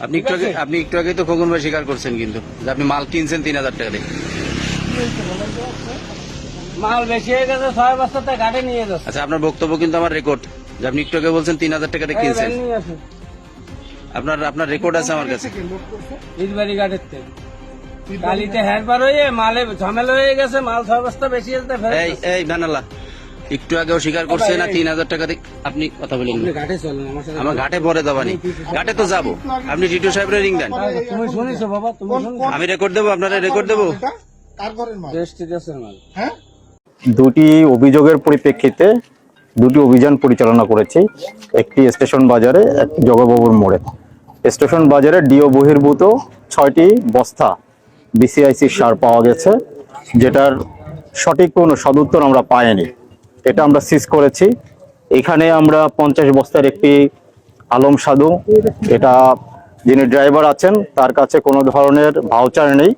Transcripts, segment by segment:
আপনি একটু আগে তো খোকন ভাই স্বীকার করছেন কিন্তু যে আপনি মাল কিনছেন 3000 টাকা দিয়ে। মাল বেশি হয়ে গেছে 6 বস্তাতে গাড়ি নিয়ে যাচ্ছে। আচ্ছা, আপনার বক্তব্য কিন্তু আমার রেকর্ড যে আপনি একটু আগে বলছেন 3000 টাকা দিয়ে কিনছেন। আপনার রেকর্ড আছে আমার কাছে। ইটবাড়ি গাড়ির থেকে গালিতে হেরবার হয়ে মালে ঝামেলা হয়ে গেছে, মাল 6 বস্তা বেশি যেতে এই জানালা একটু আগেও স্বীকার করছে না 3000 টাকা দিয়ে। আপনি কথা বলেন ঘাটে চলেন আমার সাথে। আমার ঘাটে পরে যাবানি, ঘাটে তো যাবো। আপনি টিটু সাহেবের রিং দেন। তুমি শুনিছো বাবা? তুমি শুনিছো? আমি রেকর্ড দেবো, আপনারা রেকর্ড দেবো। মাল দুটি অভিযোগের পরিপ্রেক্ষিতে দুটি অভিযান পরিচালনা করেছি। একটি স্টেশন বাজারে, একটি জগবাবুর মোড়ে। স্টেশন বাজারে ডিও বহির্ভূত 6টি বস্তা বিসিআইসি সার পাওয়া গেছে, যেটার সঠিক কোনো সদুত্তর আমরা পাইনি। এটা আমরা সিজ করেছি। এখানে আমরা 50 বস্তার একটি আলম সাধু, এটা যিনি ড্রাইভার আছেন তার কাছে কোনো ধরনের ভাউচার নেই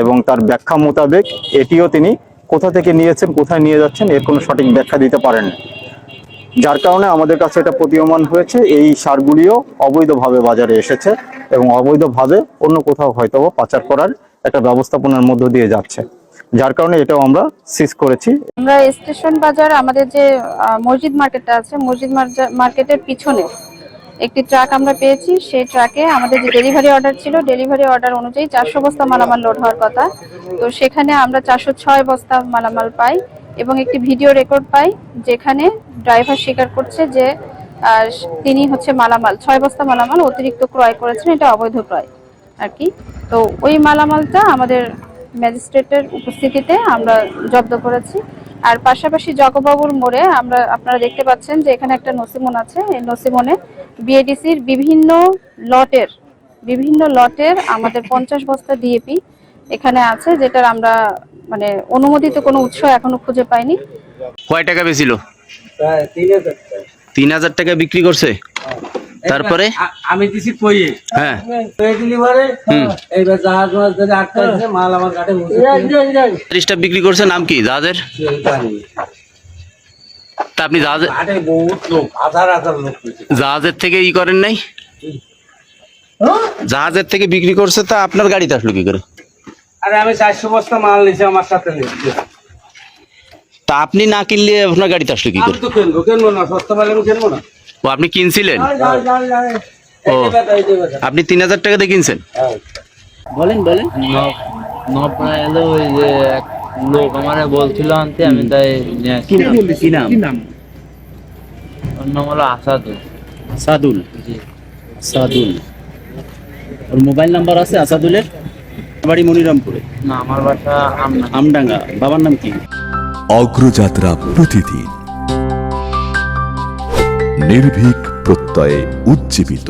এবং তার ব্যাখ্যা মোতাবেক এটিও তিনি কোথা থেকে নিয়েছেন, কোথায় নিয়ে যাচ্ছেন এর কোনো সঠিক ব্যাখ্যা দিতে পারেন, যার কারণে আমাদের কাছে এটা প্রতীয়মান হয়েছে এই সারগুলিও অবৈধভাবে বাজারে এসেছে এবং অবৈধভাবে অন্য কোথাও হয়তো পাচার করার একটা ব্যবস্থাপনার মধ্য দিয়ে যাচ্ছে, যার কারণে এটাও আমরা সিজ করেছি। আমরা স্টেশন বাজার আমাদের যে মসজিদ মার্কেটটা আছে, মসজিদ মার্কেটের পিছনে একটি ট্রাক আমরা পেয়েছি। সেই ট্রাকে আমাদের যে ডেলিভারি অর্ডার ছিল, ডেলিভারি অর্ডার অনুযায়ী 400 বস্তা মালামাল লোড হওয়ার কথা। তো সেখানে আমরা 406 বস্তা মালামাল পাই এবং একটি ভিডিও রেকর্ড পাই, যেখানে ড্রাইভার স্বীকার করছে যে তিনি হচ্ছে মালামাল 6 বস্তা মালামাল অতিরিক্ত ক্রয় করেছেন, এটা অবৈধ ক্রয় আর কি। তো ওই মালামালটা আমাদের ম্যাজিস্ট্রেটের উপস্থিতিতে আমরা জব্দ করেছি। আর পাশাপাশি জগবাবুর মোড়ে আপনারা দেখতে পাচ্ছেন যে এখানে একটা নসিমন আছে। এই নসিমনে বিএডিসির বিভিন্ন লটের আমাদের 50 বস্তা ডিএপি এখানে আছে, যেটার আমরা মানে অনুমোদিত কোনো উৎস এখনো খুঁজে পাইনি। কয় টাকা বেছিল? 3000 টাকা বিক্রি করছে। তারপরে আমি দিছি কইয়ে, হ্যাঁ ডেলিভারি এইবার জাহাজ মাছ ধরে আটকাইছে, মাল আমার ঘাটে রিস্টাফ বিক্রি করছে। নাম কি জাহাজের? তা আপনি ঘাটে বহুত লোক, হাজার লোক জাহাজের থেকে ই করেন নাই? জাহাজের থেকে বিক্রি করছে, তা আপনার গাড়িতে আসলো কি করে? আরে আমি 400 বস্তা মাল নিছি আমার সাথে নিছি। তা আপনি না কিনলে আপনার গাড়িতে আসলো কি করে? আমি তো কিনবো না, সস্তা পাইলে আমি কিনবো না। ও আপনি কিনছিলেন? ও আপনি 3000 টাকা দিয়ে কিনছেন? বলেন নপড়া এলো, ওই যে এক লোক আমারে বলছিল আনতে, আমি তাই নিয়ে আসছি। কি নাম? ওর নাম হলো আসাদুল। সাদুল? জি। সাদুল। ওর মোবাইল নাম্বার আছে আসাদুলের? বাড়ি মনিরামপুরে? না, আমার বাসা আমডাঙ্গা। বাবার নাম কি? অগ্রযাত্রা প্রতিদিন নির্ভীক প্রত্যয়ে উজ্জীবিত।